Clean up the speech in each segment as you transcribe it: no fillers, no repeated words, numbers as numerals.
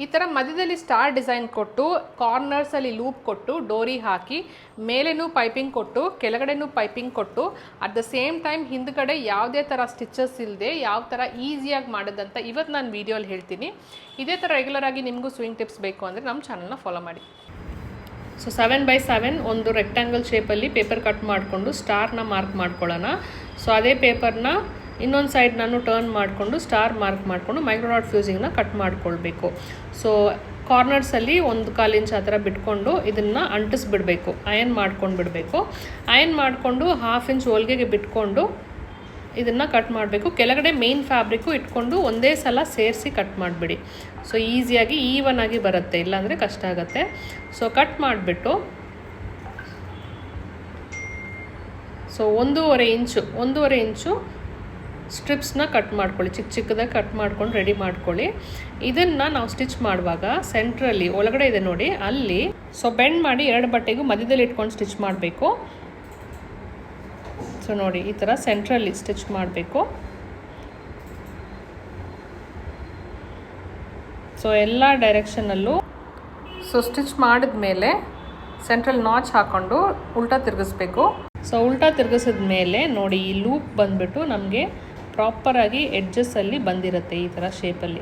ಈ ಥರ ಮಧ್ಯದಲ್ಲಿ ಸ್ಟಾರ್ ಡಿಸೈನ್ ಕೊಟ್ಟು ಕಾರ್ನರ್ಸಲ್ಲಿ ಲೂಪ್ ಕೊಟ್ಟು ಡೋರಿ ಹಾಕಿ ಮೇಲೇನೂ ಪೈಪಿಂಗ್ ಕೊಟ್ಟು ಕೆಳಗಡೆನೂ ಪೈಪಿಂಗ್ ಕೊಟ್ಟು ಅಟ್ ದ ಸೇಮ್ ಟೈಮ್ ಹಿಂದ್ಗಡೆ ಯಾವುದೇ ಥರ ಸ್ಟಿಚಸ್ ಇಲ್ಲದೆ ಯಾವ ಥರ ಈಸಿಯಾಗಿ ಮಾಡೋದಂತ ಇವತ್ತು ನಾನು ವೀಡಿಯೋಲಿ ಹೇಳ್ತೀನಿ. ಇದೇ ಥರ ರೆಗ್ಯುಲರ್ ಆಗಿ ನಿಮಗೂ ಸ್ವಿಂಗ್ ಟಿಪ್ಸ್ ಬೇಕು ಅಂದರೆ ನಮ್ಮ ಚಾನಲ್ನ ಫಾಲೋ ಮಾಡಿ. ಸೊ 7x7 ಒಂದು ರೆಕ್ಟ್ಯಾಂಗಲ್ ಶೇಪಲ್ಲಿ ಪೇಪರ್ ಕಟ್ ಮಾಡಿಕೊಂಡು ಸ್ಟಾರ್ನ ಮಾರ್ಕ್ ಮಾಡ್ಕೊಳ್ಳೋಣ. ಸೊ ಅದೇ ಪೇಪರ್ನ ಇನ್ನೊಂದು ಸೈಡ್ ನಾನು ಟರ್ನ್ ಮಾಡಿಕೊಂಡು ಸ್ಟಾರ್ ಮಾರ್ಕ್ ಮಾಡಿಕೊಂಡು ಮೈಕ್ರೋಡಾಟ್ ಫ್ಯೂಸಿಂಗ್ನ ಕಟ್ ಮಾಡ್ಕೊಳ್ಬೇಕು. ಸೊ ಕಾರ್ನರ್ಸಲ್ಲಿ 1/4 ಇಂಚ್ ಆ ಥರ ಬಿಟ್ಕೊಂಡು ಇದನ್ನು ಅಂಟಿಸ್ಬಿಡಬೇಕು, ಅಯನ್ ಮಾಡ್ಕೊಂಡು ಬಿಡಬೇಕು. ಅಯನ್ ಮಾಡಿಕೊಂಡು 1/2 ಇಂಚ್ ಹೊಲಿಗೆಗೆ ಬಿಟ್ಕೊಂಡು ಇದನ್ನು ಕಟ್ ಮಾಡಬೇಕು. ಕೆಳಗಡೆ ಮೇನ್ ಫ್ಯಾಬ್ರಿಕ್ಕು ಇಟ್ಕೊಂಡು ಒಂದೇ ಸಲ ಸೇರಿಸಿ ಕಟ್ ಮಾಡಿಬಿಡಿ. ಸೊ ಈಸಿಯಾಗಿ ಈವನ್ ಆಗಿ ಬರುತ್ತೆ, ಇಲ್ಲಾಂದರೆ ಕಷ್ಟ ಆಗುತ್ತೆ. ಸೊ ಕಟ್ ಮಾಡಿಬಿಟ್ಟು ಸೊ 1.5 ಇಂಚು ಸ್ಟ್ರಿಪ್ಸ್ನ ಕಟ್ ಮಾಡ್ಕೊಳ್ಳಿ, ಚಿಕ್ಕದಾಗಿ ಕಟ್ ಮಾಡ್ಕೊಂಡು ರೆಡಿ ಮಾಡ್ಕೊಳ್ಳಿ. ಇದನ್ನು ನಾವು ಸ್ಟಿಚ್ ಮಾಡುವಾಗ ಸೆಂಟ್ರಲ್ಲಿ ಒಳಗಡೆ ಇದೆ ನೋಡಿ, ಅಲ್ಲಿ ಸೊ ಬೆಂಡ್ ಮಾಡಿ 2 ಬಟ್ಟೆಗೂ ಮಧ್ಯದಲ್ಲಿ ಇಟ್ಕೊಂಡು ಸ್ಟಿಚ್ ಮಾಡಬೇಕು. ಸೊ ನೋಡಿ ಈ ಥರ ಸೆಂಟ್ರಲ್ಲಿ ಸ್ಟಿಚ್ ಮಾಡಬೇಕು. ಸೊ ಎಲ್ಲ ಡೈರೆಕ್ಷನಲ್ಲೂ ಸೊ ಸ್ಟಿಚ್ ಮಾಡಿದ ಮೇಲೆ ಸೆಂಟ್ರಲ್ ನಾಚ್ ಹಾಕ್ಕೊಂಡು ಉಲ್ಟಾ ತಿರುಗಿಸ್ಬೇಕು. ಸೊ ಉಲ್ಟಾ ತಿರುಗಿಸಿದ ಮೇಲೆ ನೋಡಿ ಈ ಲೂಪ್ ಬಂದುಬಿಟ್ಟು ನಮಗೆ ಪ್ರಾಪರಾಗಿ ಎಡ್ಜಸ್ಸಲ್ಲಿ ಬಂದಿರುತ್ತೆ ಈ ಥರ ಶೇಪಲ್ಲಿ.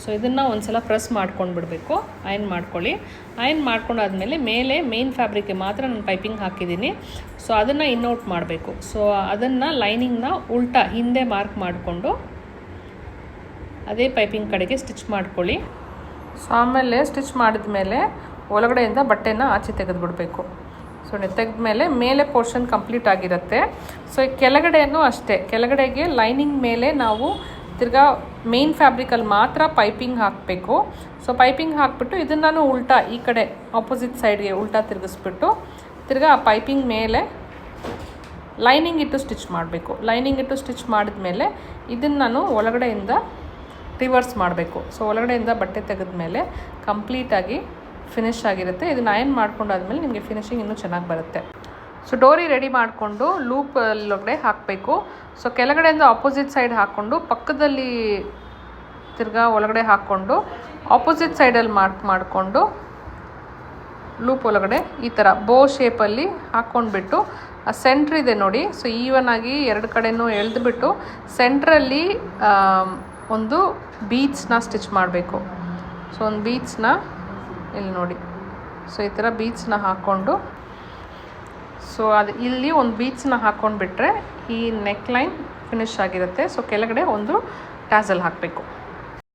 ಸೊ ಇದನ್ನು ಒಂದು ಸಲ ಪ್ರೆಸ್ ಮಾಡ್ಕೊಂಡು ಬಿಡಬೇಕು, ಅಯನ್ ಮಾಡ್ಕೊಳ್ಳಿ. ಅಯನ್ ಮಾಡ್ಕೊಂಡಾದ್ಮೇಲೆ ಮೇಲೆ ಮೇನ್ ಫ್ಯಾಬ್ರಿಕ್ಗೆ ಮಾತ್ರ ನಾನು ಪೈಪಿಂಗ್ ಹಾಕಿದ್ದೀನಿ. ಸೊ ಅದನ್ನು ಇನ್ನೌಟ್ ಮಾಡಬೇಕು. ಸೊ ಅದನ್ನು ಲೈನಿಂಗ್ನ ಉಲ್ಟಾ ಹಿಂದೆ ಮಾರ್ಕ್ ಮಾಡಿಕೊಂಡು ಅದೇ ಪೈಪಿಂಗ್ ಕಡೆಗೆ ಸ್ಟಿಚ್ ಮಾಡ್ಕೊಳ್ಳಿ. ಸೊ ಆಮೇಲೆ ಸ್ಟಿಚ್ ಮಾಡಿದ ಮೇಲೆ ಒಳಗಡೆಯಿಂದ ಬಟ್ಟೆನ ಆಚೆ ತೆಗೆದುಬಿಡಬೇಕು. ಸೊ ತೆಗೆದ್ಮೇಲೆ ಮೇಲೆ ಪೋರ್ಷನ್ ಕಂಪ್ಲೀಟ್ ಆಗಿರುತ್ತೆ. ಸೊ ಕೆಳಗಡೆಯೂ ಅಷ್ಟೇ, ಕೆಳಗಡೆಗೆ ಲೈನಿಂಗ್ ಮೇಲೆ ನಾವು ತಿರ್ಗಾ ಮೇನ್ ಫ್ಯಾಬ್ರಿಕಲ್ಲಿ ಮಾತ್ರ ಪೈಪಿಂಗ್ ಹಾಕಬೇಕು. ಸೊ ಪೈಪಿಂಗ್ ಹಾಕ್ಬಿಟ್ಟು ಇದನ್ನು ಉಲ್ಟಾ ಈ ಕಡೆ ಆಪೋಸಿಟ್ ಸೈಡ್ಗೆ ಉಲ್ಟಾ ತಿರುಗಿಸ್ಬಿಟ್ಟು ತಿರ್ಗಾ ಆ ಪೈಪಿಂಗ್ ಮೇಲೆ ಲೈನಿಂಗ್ ಇಟ್ಟು ಸ್ಟಿಚ್ ಮಾಡಬೇಕು. ಲೈನಿಂಗ್ ಇಟ್ಟು ಸ್ಟಿಚ್ ಮಾಡಿದ್ಮೇಲೆ ಇದನ್ನು ನಾನು ಒಳಗಡೆಯಿಂದ ರಿವರ್ಸ್ ಮಾಡಬೇಕು. ಸೊ ಒಳಗಡೆಯಿಂದ ಬಟ್ಟೆ ತೆಗೆದ್ಮೇಲೆ ಕಂಪ್ಲೀಟಾಗಿ ಫಿನಿಶ್ ಆಗಿರುತ್ತೆ. ಇದನ್ನು ಅಯನ್ ಮಾಡ್ಕೊಂಡಾದ್ಮೇಲೆ ನಿಮಗೆ ಫಿನಿಶಿಂಗ್ ಇನ್ನೂ ಚೆನ್ನಾಗಿ ಬರುತ್ತೆ. ಸೊ ಡೋರಿ ರೆಡಿ ಮಾಡಿಕೊಂಡು ಲೂಪ್ ಒಳಗಡೆ ಹಾಕಬೇಕು. ಸೊ ಕೆಳಗಡೆಯಿಂದ ಆಪೋಸಿಟ್ ಸೈಡ್ ಹಾಕ್ಕೊಂಡು ಪಕ್ಕದಲ್ಲಿ ತಿರ್ಗಾ ಒಳಗಡೆ ಹಾಕ್ಕೊಂಡು ಆಪೋಸಿಟ್ ಸೈಡಲ್ಲಿ ಮಾರ್ಕ್ ಮಾಡಿಕೊಂಡು ಲೂಪ್ ಒಳಗಡೆ ಈ ಥರ ಬೋ ಶೇಪಲ್ಲಿ ಹಾಕ್ಕೊಂಡ್ಬಿಟ್ಟು ಆ ಸೆಂಟ್ರ್ ಇದೆ ನೋಡಿ, ಸೊ ಈವನ್ ಆಗಿ 2 ಕಡೆನೂ ಎಳೆದುಬಿಟ್ಟು ಸೆಂಟ್ರಲ್ಲಿ ಒಂದು ಬೀಡ್ಸ್ನ ಸ್ಟಿಚ್ ಮಾಡಬೇಕು. ಸೊ ಒಂದು ಬೀಡ್ಸ್ನ ಇಲ್ಲಿ ನೋಡಿ, ಸೊ ಈ ಥರ ಬೀಡ್ಸ್ನ ಹಾಕ್ಕೊಂಡು ಸೊ ಅದು ಇಲ್ಲಿ ಒಂದು ಬೀಡ್ಸ್ನ ಹಾಕ್ಕೊಂಡ್ಬಿಟ್ರೆ ಈ ನೆಕ್ ಲೈನ್ ಫಿನಿಶ್ ಆಗಿರುತ್ತೆ. ಸೊ ಕೆಳಗಡೆ ಒಂದು ಟ್ಯಾಸಲ್ ಹಾಕಬೇಕು.